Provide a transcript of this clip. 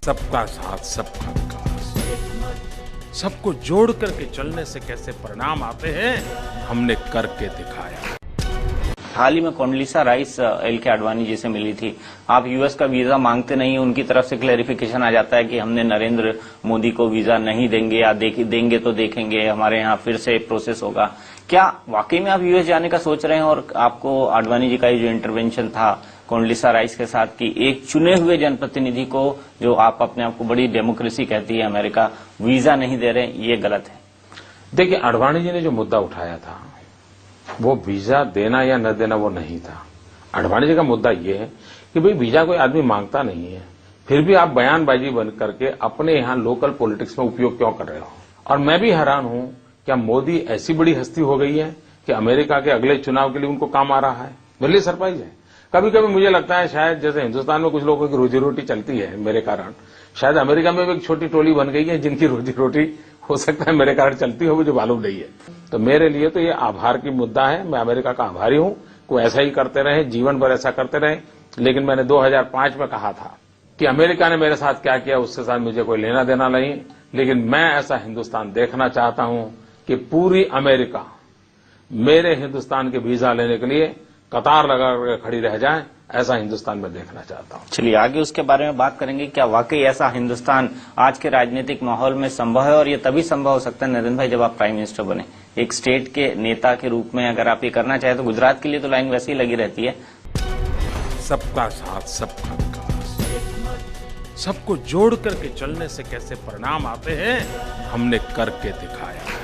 सबका साथ सबका विकास, सबको जोड़ करके चलने से कैसे परिणाम आते हैं हमने करके दिखाया। हाल ही में कोंडलीसा राइस एल.के. आडवाणी जी से मिली थी। आप यूएस का वीजा मांगते नहीं, उनकी तरफ से क्लैरिफिकेशन आ जाता है कि हमने नरेंद्र मोदी को वीजा नहीं देंगे या देंगे तो देखेंगे, हमारे यहाँ फिर से प्रोसेस होगा। क्या वाकई में आप यूएस जाने का सोच रहे हैं? और आपको आडवाणी जी का ये जो इंटरवेंशन था कोंडलीसा राइस के साथ कि एक चुने हुए जनप्रतिनिधि को, जो आप अपने आप को बड़ी डेमोक्रेसी कहती है अमेरिका, वीजा नहीं दे रहे, ये गलत है? देखिए, आडवाणी जी ने जो मुद्दा उठाया था वो वीजा देना या न देना वो नहीं था। आडवाणी जी का मुद्दा ये है कि भाई वीजा कोई आदमी मांगता नहीं है, फिर भी आप बयानबाजी बन करके अपने यहाँ लोकल पॉलिटिक्स में उपयोग क्यों कर रहे हो। और मैं भी हैरान हूं, क्या मोदी ऐसी बड़ी हस्ती हो गई है कि अमेरिका के अगले चुनाव के लिए उनको काम आ रहा है? मेरे लिए सरप्राइज है। कभी कभी मुझे लगता है शायद जैसे हिंदुस्तान में कुछ लोगों की रोजी रोटी चलती है मेरे कारण, शायद अमेरिका में भी एक छोटी टोली बन गई है जिनकी रोजी रोटी हो सकता है मेरे कारण चलती हो, मुझे मालूम नहीं है। तो मेरे लिए तो ये आभार की मुद्दा है। मैं अमेरिका का आभारी हूं। कोई ऐसा ही करते रहे, जीवन भर ऐसा करते रहे। लेकिन मैंने 2005 में कहा था कि अमेरिका ने मेरे साथ क्या किया उसके साथ मुझे कोई लेना देना नहीं, लेकिन मैं ऐसा हिंदुस्तान देखना चाहता हूं कि पूरी अमेरिका मेरे हिंदुस्तान के वीजा लेने के लिए कतार लगा खड़ी रह जाए, ऐसा हिंदुस्तान में देखना चाहता हूं। चलिए आगे उसके बारे में बात करेंगे। क्या वाकई ऐसा हिंदुस्तान आज के राजनीतिक माहौल में संभव है? और ये तभी संभव हो सकता है नरेंद्र भाई जब आप प्राइम मिनिस्टर बने, एक स्टेट के नेता के रूप में अगर आप ये करना चाहें तो। गुजरात के लिए तो लाइन वैसे ही लगी रहती है, सबका साथ सबका विकास, सबको जोड़ करके चलने से कैसे परिणाम आते हैं हमने करके दिखाया।